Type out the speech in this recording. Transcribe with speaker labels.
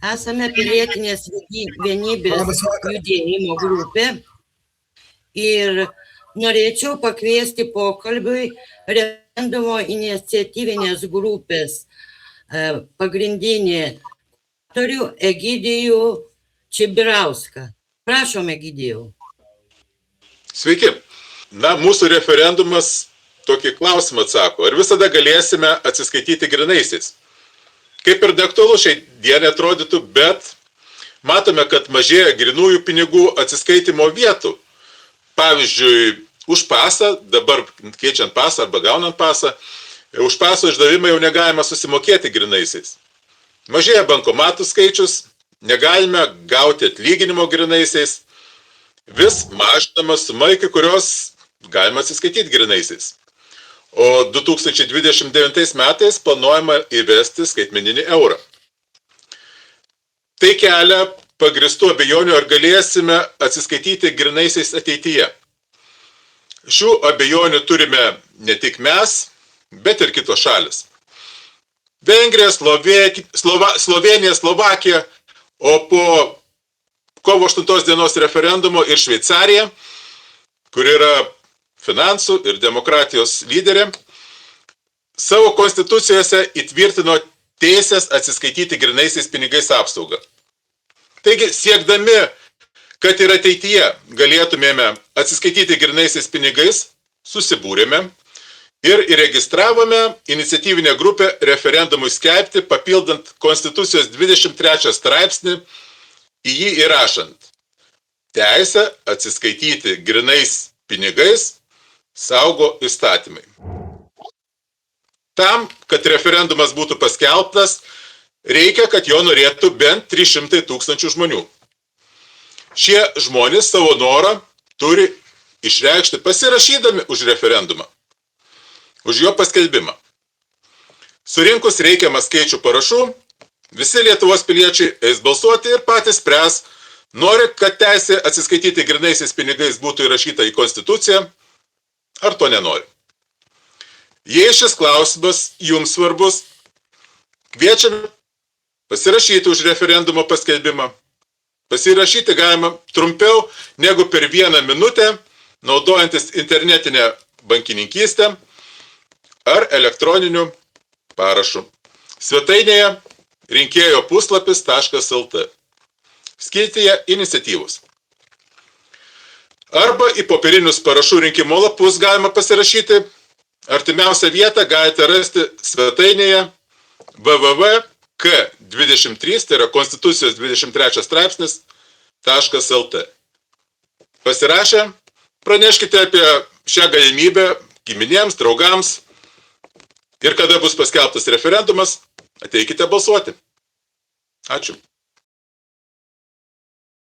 Speaker 1: Esame pilietinės vienybės judėjimo grupė ir norėčiau pakviesti pokalbiui referendumo iniciatyvinės grupės pagrindinį autorių Egidijų Čibirauską. Prašom, Egidijau.
Speaker 2: Sveiki. Na, mūsų referendumas tokį klausimą atsako. Ar visada galėsime atsiskaityti grynaisiais? Kaip ir neaktualu šiai dienai atrodytų, bet matome, kad mažėja grynųjų pinigų atsiskaitimo vietų. Pavyzdžiui, už pasą, dabar keičiant pasą arba gaunant pasą, už paso išdavimą jau negalima susimokėti grynaisiais. Mažėja bankomatų skaičius, negalime gauti atlyginimo grynaisiais, vis mažinama suma, iki kurios galima atsiskaityti grynaisiais. O 2029 metais planuojama įvesti skaitmeninį eurą. Tai kelia pagristų abejonių, ar galėsime atsiskaityti grynaisiais ateityje. Šių abejonių turime ne tik mes, bet ir kitos šalis. Vengrija, Slovėnija, Slovakija, o po kovo 8 dienos referendumo ir Šveicarija, kur yra finansų ir demokratijos lyderė, savo konstitucijose įtvirtino teisės atsiskaityti grynaisiais pinigais apsaugą. Taigi, siekdami, kad ir ateityje galėtumėme atsiskaityti grynaisiais pinigais, susibūrėme ir įregistravome iniciatyvinę grupę referendumui skelbti, papildant Konstitucijos 23 straipsnį, į jį įrašant teisę atsiskaityti grynais pinigais saugo įstatymai. Tam, kad referendumas būtų paskelbtas, reikia, kad jo norėtų bent 300 000 žmonių. Šie žmonės savo norą turi išreikšti pasirašydami už referendumą, už jo paskelbimą. Surinkus reikiamą skaičių parašų, visi Lietuvos piliečiai eis balsuoti ir patys spręs, nori, kad teisė atsiskaityti grynaisiais pinigais būtų įrašyta į Konstituciją, ar to nenori. Jei šis klausimas jums svarbus, kviečiame pasirašyti už referendumo paskelbimą. Pasirašyti galima trumpiau negu per 1 minutę, naudojantis internetinę bankininkystę ar elektroniniu parašu. Svetainėje rinkėjo puslapis.lt. Skiltyje iniciatyvos. Arba į popierinius parašų rinkimo lapus galima pasirašyti. Artimiausią vietą galite rasti svetainėje www.k23, tai yra Konstitucijos 23 straipsnis.lt. Pasirašę, praneškite apie šią galimybę giminėms, draugams ir kada bus paskelbtas referendumas, ateikite balsuoti. Ačiū.